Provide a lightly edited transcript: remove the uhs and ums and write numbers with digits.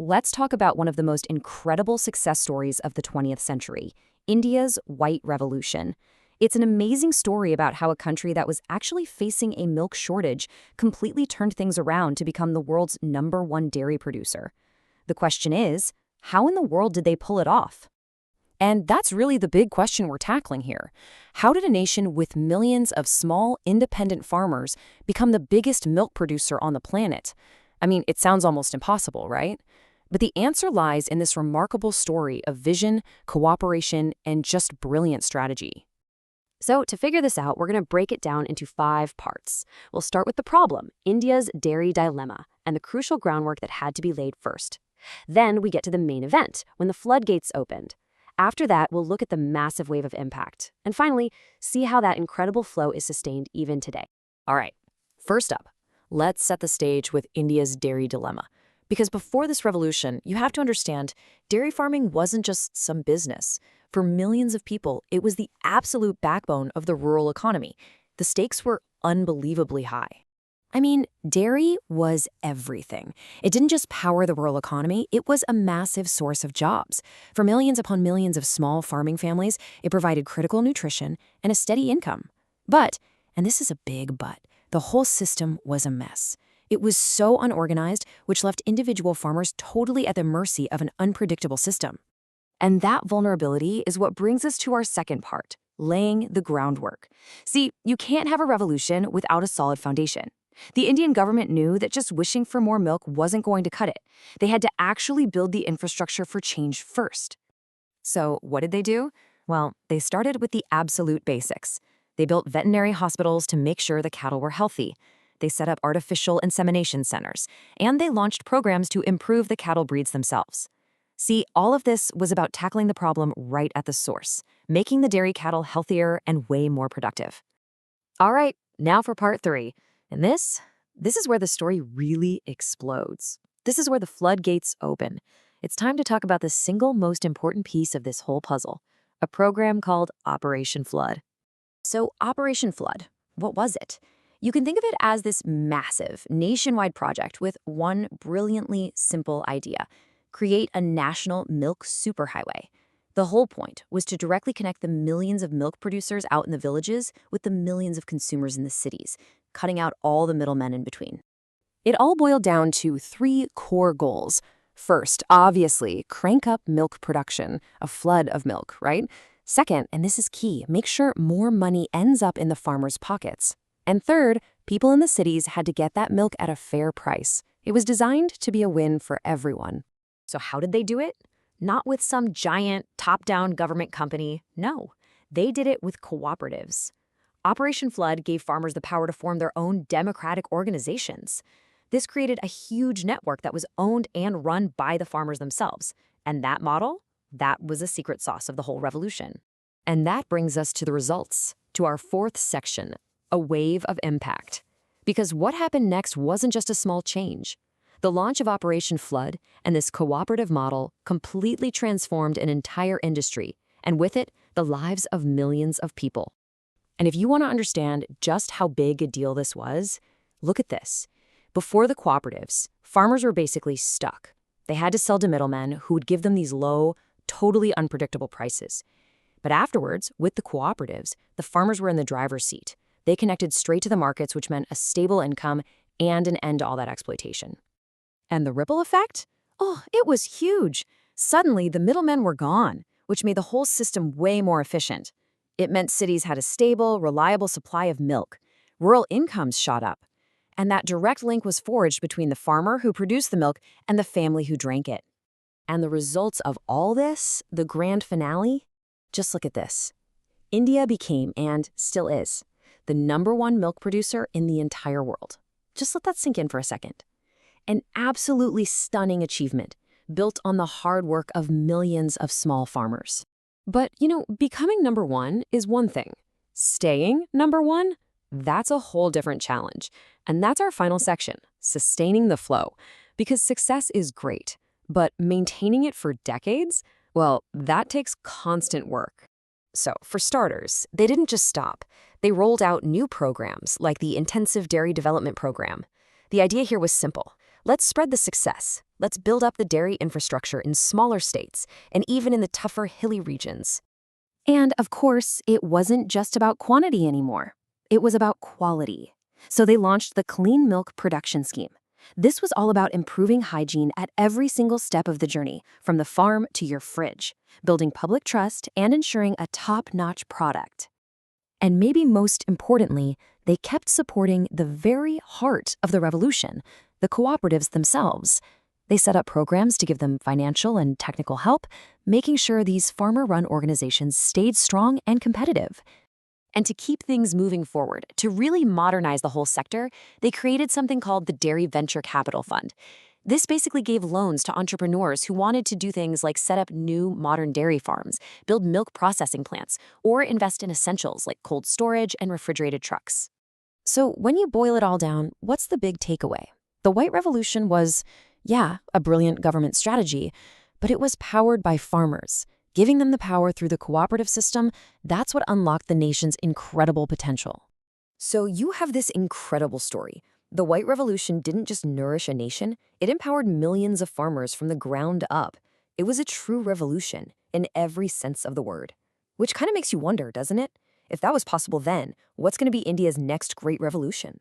let's talk about one of the most incredible success stories of the 20th century, India's White Revolution. It's an amazing story about how a country that was actually facing a milk shortage completely turned things around to become the world's #1 dairy producer. The question is, how in the world did they pull it off? And that's really the big question we're tackling here. How did a nation with millions of small, independent farmers become the biggest milk producer on the planet? I mean, it sounds almost impossible, right? But the answer lies in this remarkable story of vision, cooperation, and just brilliant strategy. So to figure this out, we're going to break it down into 5 parts. We'll start with the problem, India's dairy dilemma, and the crucial groundwork that had to be laid first. Then we get to the main event, when the floodgates opened. After that, we'll look at the massive wave of impact. And finally, see how that incredible flow is sustained even today. All right, first up, let's set the stage with India's dairy dilemma. Because before this revolution, you have to understand, dairy farming wasn't just some business. For millions of people, it was the absolute backbone of the rural economy. The stakes were unbelievably high. I mean, dairy was everything. It didn't just power the rural economy, it was a massive source of jobs. For millions upon millions of small farming families, it provided critical nutrition and a steady income. But, and this is a big but, the whole system was a mess. It was so unorganized, which left individual farmers totally at the mercy of an unpredictable system. And that vulnerability is what brings us to our second part, laying the groundwork. See, you can't have a revolution without a solid foundation. The Indian government knew that just wishing for more milk wasn't going to cut it. They had to actually build the infrastructure for change first. So what did they do? Well, they started with the absolute basics. They built veterinary hospitals to make sure the cattle were healthy. They set up artificial insemination centers, and they launched programs to improve the cattle breeds themselves. See, all of this was about tackling the problem right at the source, making the dairy cattle healthier and way more productive. All right, now for part 3. And this is where the story really explodes. This is where the floodgates open. It's time to talk about the single most important piece of this whole puzzle, a program called Operation Flood. So Operation Flood, what was it? You can think of it as this massive, nationwide project with one brilliantly simple idea: create a national milk superhighway. The whole point was to directly connect the millions of milk producers out in the villages with the millions of consumers in the cities, cutting out all the middlemen in between. It all boiled down to 3 core goals. First, obviously, crank up milk production, a flood of milk, right? Second, and this is key, make sure more money ends up in the farmers' pockets. And third, people in the cities had to get that milk at a fair price. It was designed to be a win for everyone. So how did they do it? Not with some giant top-down government company. No, they did it with cooperatives. Operation Flood gave farmers the power to form their own democratic organizations. This created a huge network that was owned and run by the farmers themselves. And that model, that was a secret sauce of the whole revolution. And that brings us to the results, to our 4th section, a wave of impact. Because what happened next wasn't just a small change. The launch of Operation Flood and this cooperative model completely transformed an entire industry, and with it, the lives of millions of people. And if you want to understand just how big a deal this was, look at this. Before the cooperatives, farmers were basically stuck. They had to sell to middlemen who would give them these low, totally unpredictable prices. But afterwards, with the cooperatives, the farmers were in the driver's seat. They connected straight to the markets, which meant a stable income and an end to all that exploitation. And the ripple effect? Oh, it was huge. Suddenly, the middlemen were gone, which made the whole system way more efficient. It meant cities had a stable, reliable supply of milk. Rural incomes shot up. And that direct link was forged between the farmer who produced the milk and the family who drank it. And the results of all this, the grand finale? Just look at this. India became, and still is, the #1 milk producer in the entire world. Just let that sink in for a second. An absolutely stunning achievement, built on the hard work of millions of small farmers. But, becoming #1 is one thing. Staying #1, that's a whole different challenge. And that's our final section, sustaining the flow. Because success is great, but maintaining it for decades, well, that takes constant work. So, for starters, they didn't just stop. They rolled out new programs like the Intensive Dairy Development Program. The idea here was simple. Let's spread the success. Let's build up the dairy infrastructure in smaller states and even in the tougher hilly regions. And of course, it wasn't just about quantity anymore. It was about quality. So they launched the Clean Milk Production Scheme. This was all about improving hygiene at every single step of the journey, from the farm to your fridge, building public trust and ensuring a top-notch product. And maybe most importantly, they kept supporting the very heart of the revolution, the cooperatives themselves. They set up programs to give them financial and technical help, making sure these farmer-run organizations stayed strong and competitive. And to keep things moving forward, to really modernize the whole sector, they created something called the Dairy Venture Capital Fund. This basically gave loans to entrepreneurs who wanted to do things like set up new modern dairy farms, build milk processing plants, or invest in essentials like cold storage and refrigerated trucks. So when you boil it all down, what's the big takeaway? The White Revolution was, yeah, a brilliant government strategy, but it was powered by farmers. Giving them the power through the cooperative system, that's what unlocked the nation's incredible potential. So you have this incredible story. The White Revolution didn't just nourish a nation, it empowered millions of farmers from the ground up. It was a true revolution, in every sense of the word. Which kind of makes you wonder, doesn't it? If that was possible then, what's going to be India's next great revolution?